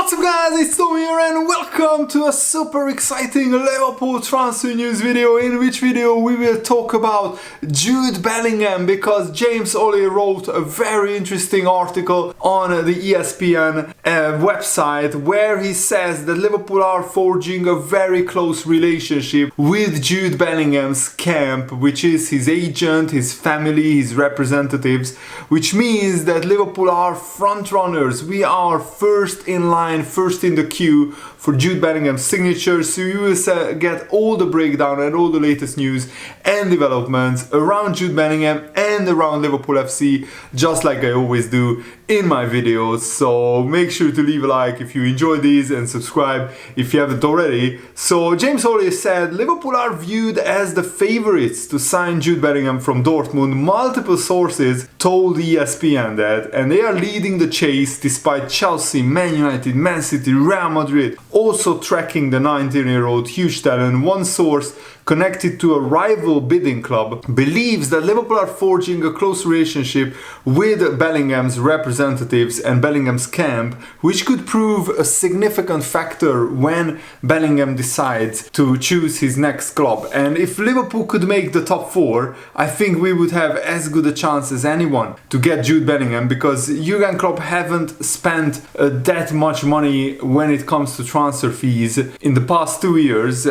What's up guys, it's Tom here and welcome to a super exciting Liverpool transfer news video, in which video we will talk about Jude Bellingham, because James Ollie wrote a very interesting article on the ESPN website where he says that Liverpool are forging a very close relationship with Jude Bellingham's camp, which is his agent, his family, his representatives, which means that Liverpool are front runners. We are first in line, first in the queue for Jude Bellingham's signature, so you will get all the breakdown and all the latest news and developments around Jude Bellingham and around Liverpool FC, just like I always do in my videos. So make sure to leave a like if you enjoy these and subscribe if you haven't already. So James Ollie said Liverpool are viewed as the favorites to sign Jude Bellingham from Dortmund. Multiple sources told ESPN that, and they are leading the chase despite Chelsea, Man United, Man City, Real Madrid also tracking the 19-year-old huge talent. One source connected to a rival bidding club believes that Liverpool are forging a close relationship with Bellingham's representatives and Bellingham's camp, which could prove a significant factor when Bellingham decides to choose his next club. And if Liverpool could make the top four, I think we would have as good a chance as anyone to get Jude Bellingham, because Jurgen Klopp haven't spent that much money when it comes to transfer fees in the past 2 years,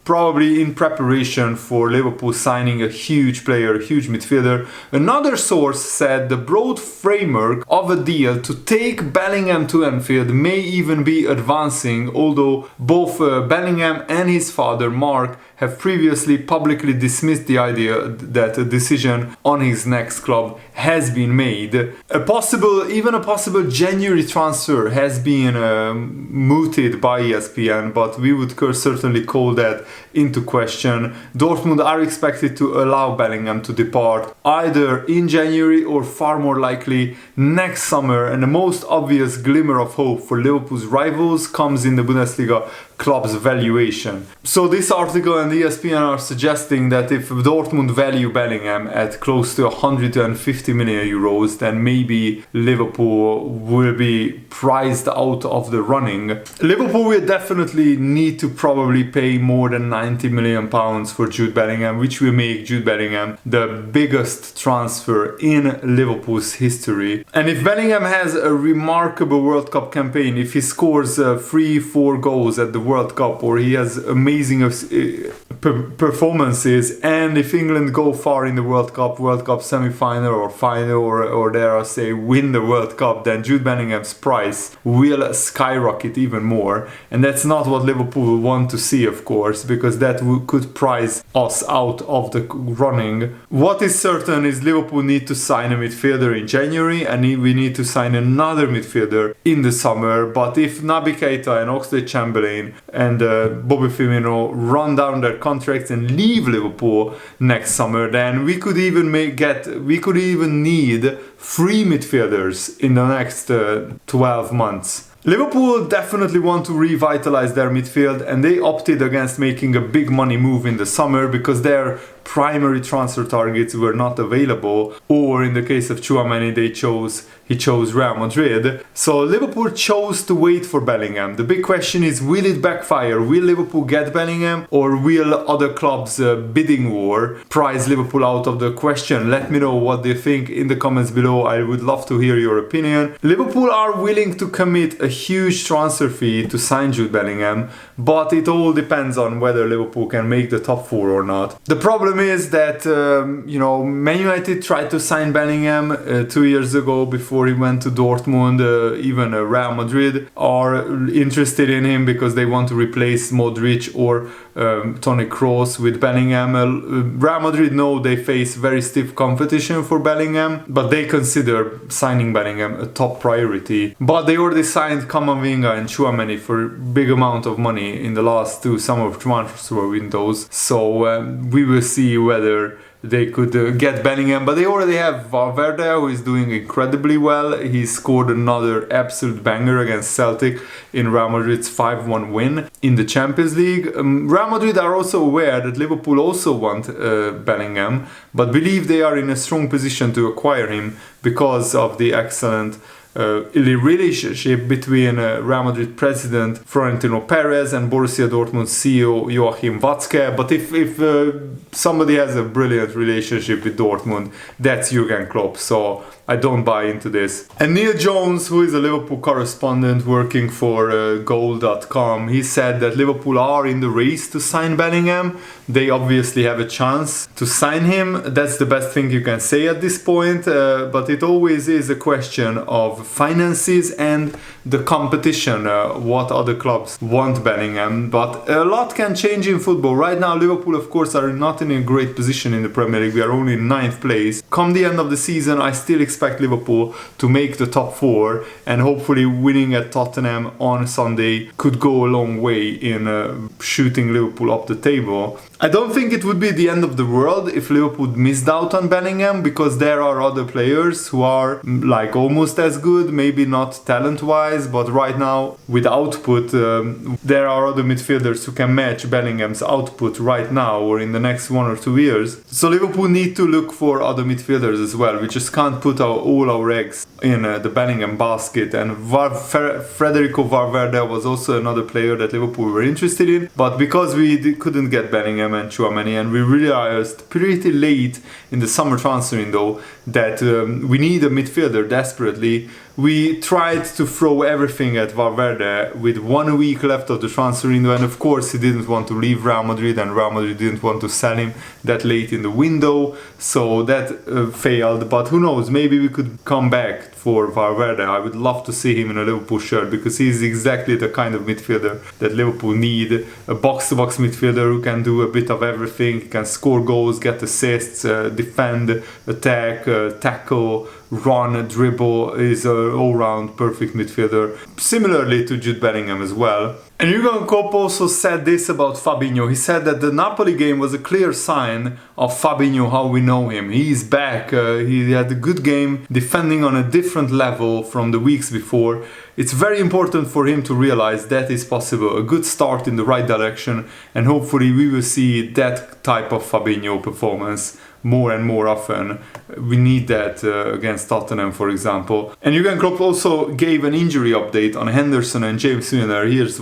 probably in preparation for Liverpool signing a huge player, a huge midfielder. Another source said the broad framework of a deal to take Bellingham to Anfield may even be advancing, although both Bellingham and his father Mark have previously publicly dismissed the idea that a decision on his next club has been made. Even a possible January transfer has been mooted by ESPN, but we would certainly call that into question. Dortmund are expected to allow Bellingham to depart either in January or far more likely next summer, and the most obvious glimmer of hope for Liverpool's rivals comes in the Bundesliga club's valuation. So this article and ESPN are suggesting that if Dortmund value Bellingham at close to 150 million euros, then maybe Liverpool will be priced out of the running. Liverpool will definitely need to probably pay more than 90 million pounds for Jude Bellingham, which will make Jude Bellingham the biggest transfer in Liverpool's history. And if Bellingham has a remarkable World Cup campaign, if he scores 3-4 goals at the World Cup, or he has amazing performances, and if England go far in the World Cup semi-final or final, or dare I say win the World Cup, then Jude Bellingham's price will skyrocket even more. And that's not what Liverpool want to see, of course, because that could price us out of the running. What is certain is Liverpool need to sign a midfielder in January, and we need to sign another midfielder in the summer. But if Naby Keita and Oxlade-Chamberlain and Bobby Firmino run down their contracts and leave Liverpool next summer, then we could even need 3 midfielders in the next 12 months. Liverpool definitely want to revitalize their midfield, and they opted against making a big money move in the summer because their primary transfer targets were not available, or in the case of Tchouaméni, he chose Real Madrid. So Liverpool chose to wait for Bellingham. The big question is, will it backfire? Will Liverpool get Bellingham, or will other clubs' bidding war prize Liverpool out of the question? Let me know what you think in the comments below. I would love to hear your opinion. Liverpool are willing to commit a huge transfer fee to sign Jude Bellingham, but it all depends on whether Liverpool can make the top 4 or not. The problem is that Man United tried to sign Bellingham 2 years ago before he went to Dortmund. Even Real Madrid are interested in him because they want to replace Modric or Toni Kroos with Bellingham. Real Madrid know they face very stiff competition for Bellingham, but they consider signing Bellingham a top priority. But they already signed Camavinga and Tchouaméni for a big amount of money in the last 2 summer transfer windows. So we will see whether they could get Bellingham, but they already have Valverde, who is doing incredibly well. He scored another absolute banger against Celtic in Real Madrid's 5-1 win in the Champions League. Real Madrid are also aware that Liverpool also want Bellingham, but believe they are in a strong position to acquire him because of the excellent relationship between Real Madrid president Florentino Perez and Borussia Dortmund CEO Joachim Watzke. But if somebody has a brilliant relationship with Dortmund, that's Jurgen Klopp. So I don't buy into this. And Neil Jones, who is a Liverpool correspondent working for Goal.com, he said that Liverpool are in the race to sign Bellingham. They obviously have a chance to sign him. That's the best thing you can say at this point. But it always is a question of finances and the competition. What other clubs want Bellingham? But a lot can change in football. Right now, Liverpool, of course, are not in a great position in the Premier League. We are only in 9th place. Come the end of the season, I still expect Liverpool to make the top 4, and hopefully winning at Tottenham on Sunday could go a long way in shooting Liverpool up the table. I don't think it would be the end of the world if Liverpool missed out on Bellingham, because there are other players who are like almost as good, maybe not talent-wise, but right now with output, there are other midfielders who can match Bellingham's output right now or in the next 1 or 2 years. So Liverpool need to look for other midfielders as well. We just can't put all our eggs in the Bellingham basket. And Federico Valverde was also another player that Liverpool were interested in, but because we couldn't get Bellingham and Tchouaméni, and we realized pretty late in the summer transfer window that we need a midfielder desperately, we tried to throw everything at Valverde with 1 week left of the transfer window, and of course he didn't want to leave Real Madrid, and Real Madrid didn't want to sell him that late in the window, so that failed. But who knows, maybe we could come back for Valverde. I would love to see him in a Liverpool shirt, because he's exactly the kind of midfielder that Liverpool need, a box-to-box midfielder who can do a bit of everything. He can score goals, get assists, defend, attack, tackle, run, dribble. Is an all-round perfect midfielder, similarly to Jude Bellingham as well. And Jurgen Klopp also said this about Fabinho. He said that the Napoli game was a clear sign of Fabinho, how we know him. He's back, he had a good game, defending on a different level from the weeks before. It's very important for him to realize that is possible, a good start in the right direction, and hopefully we will see that type of Fabinho performance more and more often. We need that against Tottenham, for example. And Jurgen Klopp also gave an injury update on Henderson and James Milner. Here's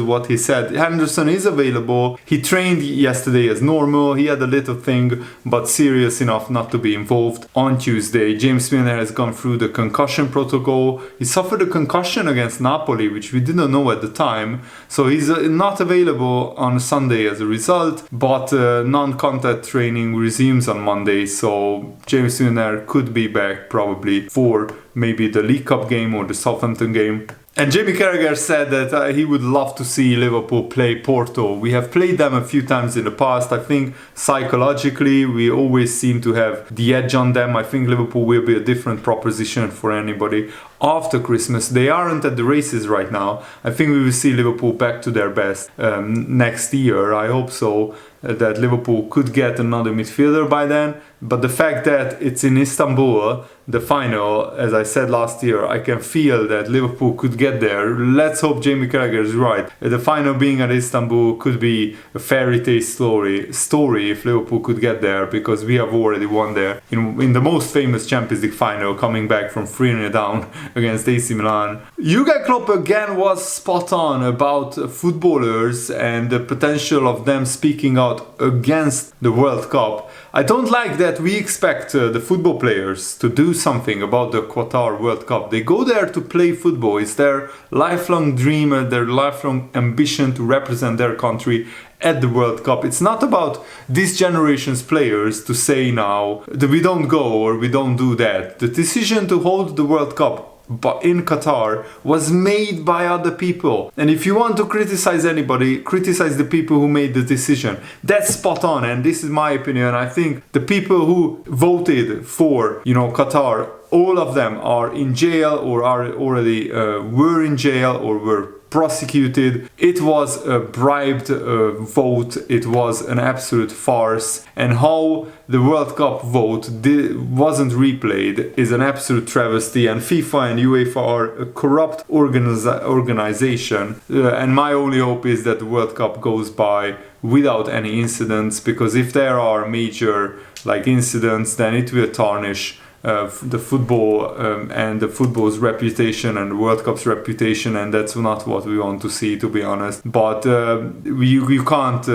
what he said. Henderson is available. He trained yesterday as normal. He had a little thing, but serious enough not to be involved on Tuesday. James Milner has gone through the concussion protocol. He suffered a concussion against Napoli, which we didn't know at the time. So he's not available on Sunday as a result, but non-contact training resumes on Monday. So James Milner could be back probably for maybe the League Cup game or the Southampton game. And Jamie Carragher said that he would love to see Liverpool play Porto. We have played them a few times in the past. I think psychologically we always seem to have the edge on them. I think Liverpool will be a different proposition for anybody after Christmas. They aren't at the races right now. I think we will see Liverpool back to their best next year. I hope so, that Liverpool could get another midfielder by then. But the fact that it's in Istanbul, the final, as I said last year, I can feel that Liverpool could get there. Let's hope Jamie Carragher is right. The final being at Istanbul could be a fairy tale story if Liverpool could get there, because we have already won there in the most famous Champions League final, coming back from 3-0 down against AC Milan. Jurgen Klopp again was spot on about footballers and the potential of them speaking out against the World Cup. I don't like that we expect the football players to do something about the Qatar World Cup. They go there to play football. It's their lifelong dream, their lifelong ambition to represent their country at the World Cup. It's not about this generation's players to say now that we don't go or we don't do that. The decision to hold the World Cup but in Qatar was made by other people. And if you want to criticize anybody, criticize the people who made the decision. That's spot on, and this is my opinion. I think the people who voted for, Qatar, all of them are in jail or are already were in jail or were prosecuted. It was a bribed vote. It was an absolute farce. And how the World Cup vote wasn't replayed is an absolute travesty. And FIFA and UEFA are a corrupt organization. And my only hope is that the World Cup goes by without any incidents, because if there are major incidents, then it will tarnish the football and the football's reputation and the World Cup's reputation, and that's not what we want to see, to be honest. But you can't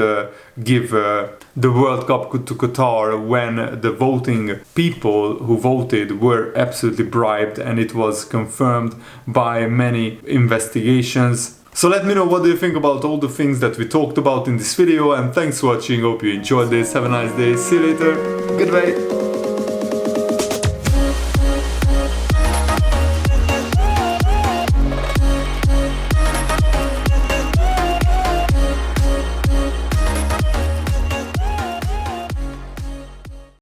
give the World Cup to Qatar when the voting people who voted were absolutely bribed, and it was confirmed by many investigations. So let me know what do you think about all the things that we talked about in this video, and thanks for watching. Hope you enjoyed this. Have a nice day. See you later. Goodbye.